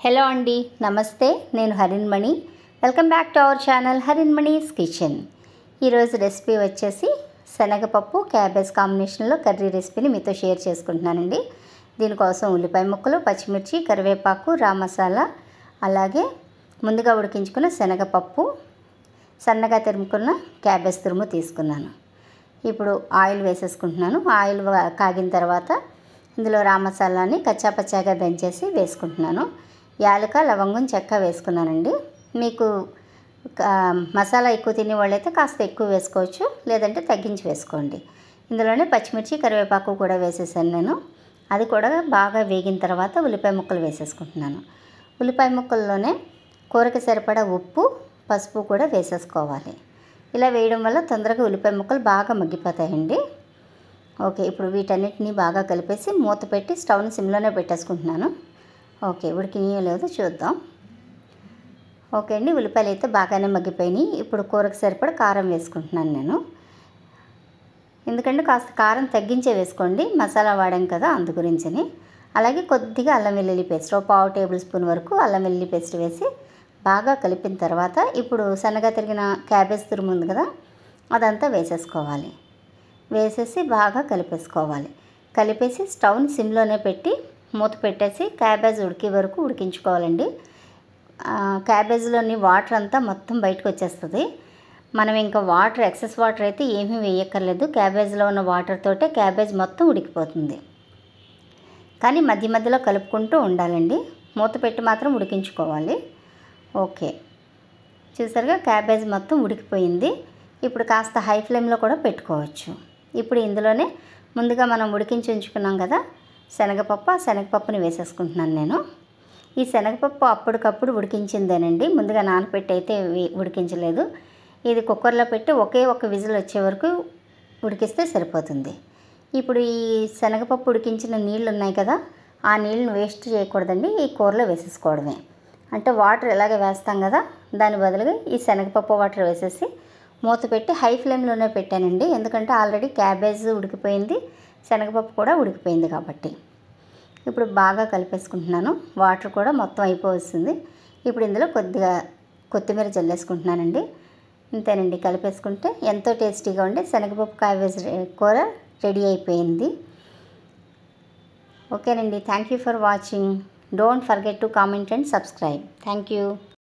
Hello అండి, నమస్తే. నేను Harinmani. Welcome back to our channel Harinmani's kitchen. ఈరోజు రెసిపీ వచ్చేసి శనగపప్పు క్యాబేజ్ కాంబినేషన్లో కర్రీ రెసిపీని మీతో షేర్ చేసుకుంటున్నానండి. దీనికోసం ఉల్లిపాయ ముక్కలు, పచ్చిమిర్చి, కరివేపాకు, రా మసాలా, అలాగే ముందుగా ఉడికించుకున్న శనగపప్పు, సన్నగా తురుముకున్న క్యాబేజ్ తురుము తీసుకున్నాను. ఇప్పుడు ఆయిల్ వేసేసుకుంటున్నాను. ఆయిల్ కాగిన తర్వాత ఇందులో రా మసాలాని కచ్చాపచ్చాగా దంచేసి వేసుకుంటున్నాను. యాలక, లవంగం, చెక్క వేసుకున్నానండి. మీకు మసాలా ఎక్కువ తినే వాళ్ళైతే కాస్త ఎక్కువ వేసుకోవచ్చు, లేదంటే తగ్గించి వేసుకోండి. ఇందులోనే పచ్చిమిర్చి, కరివేపాకు కూడా వేసేసాను నేను. అది కూడా బాగా వేగిన తర్వాత ఉల్లిపాయ ముక్కలు వేసేసుకుంటున్నాను. ఉల్లిపాయ ముక్కల్లోనే కూరకి సరిపడా ఉప్పు, పసుపు కూడా వేసేసుకోవాలి. ఇలా వేయడం వల్ల తొందరగా ఉల్లిపాయ ముక్కలు బాగా మగ్గిపోతాయండి. ఓకే, ఇప్పుడు వీటన్నిటిని బాగా కలిపేసి మూత పెట్టి స్టవ్ని సిమ్లోనే పెట్టేసుకుంటున్నాను. ఓకే, ఉడికినాయో లేదో చూద్దాం. ఓకే అండి, ఉల్లిపాయలు అయితే బాగానే మగ్గిపోయినాయి. ఇప్పుడు కూరకు సరిపడా కారం వేసుకుంటున్నాను నేను. ఎందుకంటే కాస్త కారం తగ్గించే వేసుకోండి, మసాలా వాడాం కదా అందు గురించని. అలాగే కొద్దిగా అల్లం వెల్లుల్లి పేస్ట్, 1/2 టేబుల్ స్పూన్ వరకు అల్లం వెల్లుల్లి పేస్ట్ వేసి బాగా కలిపిన తర్వాత ఇప్పుడు సన్నగా తరిగిన క్యాబేజ్ తురుము ఉంది కదా, అదంతా వేసేసుకోవాలి. వేసేసి బాగా కలిపేసుకోవాలి. కలిపేసి స్టవ్ని సిమ్లోనే పెట్టి మూత పెట్టేసి క్యాబేజ్ ఉడికే వరకు ఉడికించుకోవాలండి. క్యాబేజ్లోని వాటర్ అంతా మొత్తం బయటకు వచ్చేస్తుంది. మనం ఇంకా వాటర్, ఎక్సెస్ వాటర్ అయితే ఏమీ వేయక్కర్లేదు. క్యాబేజ్లో ఉన్న వాటర్ తోటే క్యాబేజ్ మొత్తం ఉడికిపోతుంది. కానీ మధ్య మధ్యలో కలుపుకుంటూ ఉండాలండి. మూత పెట్టి మాత్రం ఉడికించుకోవాలి. ఓకే, చూసారుగా క్యాబేజ్ మొత్తం ఉడికిపోయింది. ఇప్పుడు కాస్త హై ఫ్లేమ్లో కూడా పెట్టుకోవచ్చు. ఇప్పుడు ఇందులోనే ముందుగా మనం ఉడికించి ఉంచుకున్నాం కదా శనగపప్పు, ఆ శనగపప్పుని వేసేసుకుంటున్నాను నేను. ఈ శనగపప్పు అప్పటికప్పుడు ఉడికించిందేనండి, ముందుగా నానపెట్టి అయితే ఉడికించలేదు. ఇది కుక్కర్లో పెట్టి ఒకే ఒక విజిల్ వచ్చే వరకు ఉడికిస్తే సరిపోతుంది. ఇప్పుడు ఈ శనగపప్పు ఉడికించిన నీళ్ళు ఉన్నాయి కదా, ఆ నీళ్ళని వేస్ట్ చేయకూడదండి, ఈ కూరలో వేసేసుకోవడమే. అంటే వాటర్ ఎలాగ వేస్తాం కదా, దాని బదులుగా ఈ శనగపప్పు వాటర్ వేసేసి మూత పెట్టి హై ఫ్లేమ్లోనే పెట్టానండి. ఎందుకంటే ఆల్రెడీ క్యాబేజ్ ఉడికిపోయింది, శనగపప్పు కూడా ఉడికిపోయింది కాబట్టి. ఇప్పుడు బాగా కలిపేసుకుంటున్నాను. వాటర్ కూడా మొత్తం అయిపోతుంది. ఇప్పుడు ఇందులో కొద్దిగా కొత్తిమీర జల్లేసుకుంటున్నానండి. ఇంతేనండి, కలిపేసుకుంటే ఎంతో టేస్టీగా ఉండే శనగపప్పు క్యాబేజ్ కూర రెడీ అయిపోయింది. ఓకేనండి, thank you for watching. Don't forget to comment and subscribe. Thank you.